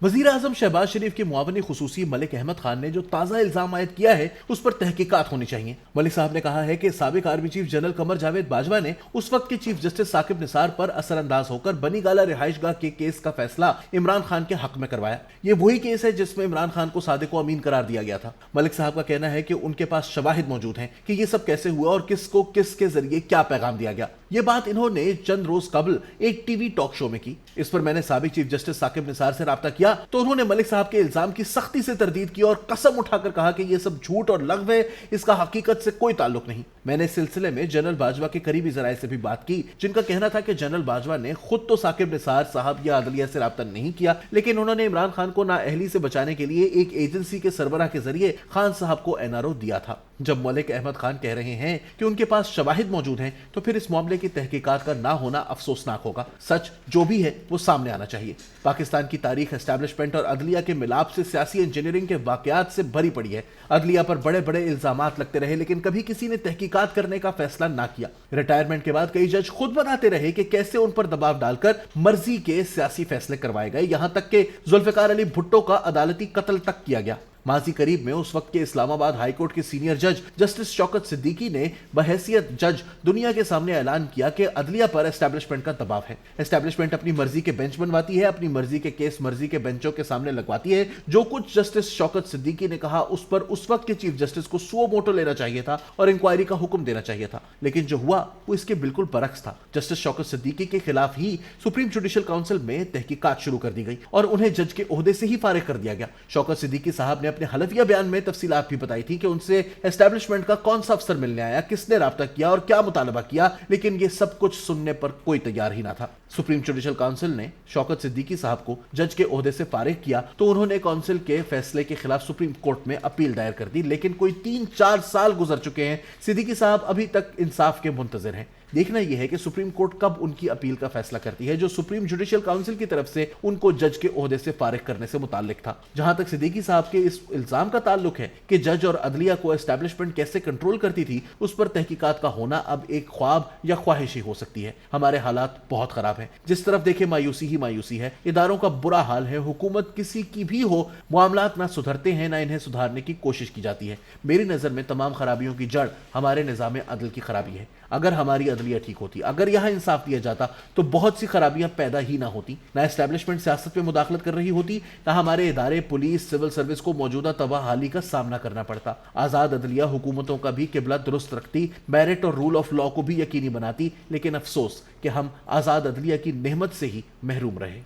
वजीर आजम शहबाज शरीफ के मुआवनी खुसूसी मलिक अहमद खान ने जो ताज़ा इल्जाम आयद किया है उस पर तहकीकात होनी चाहिए। मलिक साहब ने कहा है कि साबिक army chief general Qamar Javed Bajwa ने उस वक्त के चीफ जस्टिस साकिब निसार पर असरअंदाज होकर बनी गाला रिहाइशगाह के केस का फैसला इमरान खान के हक में करवाया। ये वही केस है जिसमें इमरान खान को सादिक व अमीन करार दिया गया था। मलिक साहब का कहना है कि उनके पास शवाहिद मौजूद हैं कि ये सब कैसे हुआ और किसको किसके जरिए क्या पैगाम दिया गया। ये बात इन्होंने चंद रोज कबल एक टीवी टॉक शो में की। इस पर मैंने साबिक चीफ जस्टिस साकिब निसार से राब्ता किया तो उन्होंने मलिक साहब के इल्जाम की सख्ती से तरदीद की और कसम उठाकर कहा कि यह सब झूठ और लग़्व है, इसका हकीकत से कोई ताल्लुक नहीं। मैंने इस सिलसिले में जनरल बाजवा के करीबी जराये से भी बात की, जिनका कहना था कि जनरल बाजवा ने खुद तो साकिब निसार साहब या अदलिया से राब्ता नहीं किया, लेकिन उन्होंने इमरान खान को नाअहली से बचाने के लिए एक एजेंसी के सरबराह के जरिए खान साहब को एनआरओ दिया था। जब मलिक अहमद खान कह रहे हैं कि उनके पास शवाहिद मौजूद हैं, तो फिर इस मामले की तहकीकात का ना होना अफसोसनाक होगा। सच जो भी है वो सामने आना चाहिए। पाकिस्तान की तारीख एस्टैब्लिशमेंट और अदलिया के मिलाप से सियासी इंजीनियरिंग के वाकयात से भरी पड़ी है। अदलिया पर बड़े बड़े इल्जामात लगते रहे, लेकिन कभी किसी ने तहकीकात करने का फैसला ना किया। रिटायरमेंट के बाद कई जज खुद बताते रहे कि कैसे उन पर दबाव डालकर मर्जी के सियासी फैसले करवाए गए, यहां तक कि जुल्फिकार अली भुट्टो का अदालती कत्ल तक किया गया। माजी करीब में उस वक्त के इस्लामाबाद हाईकोर्ट के सीनियर जज जस्टिस शौकत सिद्दीकी ने बहैसियत जज दुनिया के सामने ऐलान किया कि अदलिया पर एस्टैब्लिशमेंट का दबाव है। एस्टैब्लिशमेंट अपनी मर्जी के बेंच बनवाती है, अपनी मर्जी के केस मर्जी के बेंचों के सामने लगवाती है। जो कुछ जस्टिस शौकत सिद्दीकी ने कहा उस पर उस वक्त के चीफ जस्टिस को सुओ मोटो लेना चाहिए था और इंक्वायरी का हुक्म देना चाहिए था, लेकिन जो हुआ वो इसके बिल्कुल बरक्स था। जस्टिस शौकत सिद्दीकी के खिलाफ ही सुप्रीम जुडिशल काउंसिल में तहकीकात शुरू कर दी गई और उन्हें जज के ओहदे से ही फारिग कर दिया गया। शौकत सिद्दीकी साहब ने अपने हलफिया बयान में तफसीलात भी बताई थी कि उनसे एस्टैब्लिशमेंट का कौन सा अफसर मिलने आया, किसने राब्ता किया और क्या मुतालबा किया, लेकिन ये सब कुछ सुनने पर कोई तैयार ही ना था। सुप्रीम जुडिशल काउंसिल ने शौकत सिद्दीकी साहब को जज के ओहदे से फारिग किया तो उन्होंने काउंसिल के फैसले के खिलाफ सुप्रीम कोर्ट में अपील दायर कर दी, लेकिन कोई 3-4 साल गुजर चुके हैं, सिद्दीकी साहब अभी तक इंसाफ के मुंतजिर हैं। देखना यह है कि सुप्रीम कोर्ट कब उनकी अपील का फैसला करती है, जो सुप्रीम जुडिशियल काउंसिल की तरफ से उनको जज के ओहदे से फारिग करने से मुताल्लिक था। जहां तक सिद्दीकी साहब के इस इल्जाम का ताल्लुक है कि जज और अदलिया को एस्टैब्लिशमेंट कैसे कंट्रोल करती थी, उस पर तहकीकात का होना अब एक ख्वाब या ख्वाहिश ही हो सकती है। हमारे हालात बहुत खराब हैं, जिस तरफ देखे मायूसी ही मायूसी है। इदारों का बुरा हाल है, हुकूमत किसी की भी हो, मामलात ना सुधरते हैं ना इन्हें सुधारने की कोशिश की जाती है। मेरी नजर में तमाम खराबियों की जड़ हमारे निजाम अदल की खराबी है। अगर हमारी अदलिया ठीक होती, अगर यहाँ इंसाफ दिया जाता, तो बहुत सी खराबियां पैदा ही ना होती। ना एस्टैब्लिशमेंट सियासत में मुदाखलत कर रही होती, ना हमारे इदारे पुलिस सिविल सर्विस को मौजूदा तबाह हाली का सामना करना पड़ता। आजाद अदलिया हुकूमतों का भी किबला दुरुस्त रखती, मेरिट और रूल ऑफ लॉ को भी यकीनी बनाती, लेकिन अफसोस कि हम आजाद अदलिया की नेमत से ही महरूम रहे।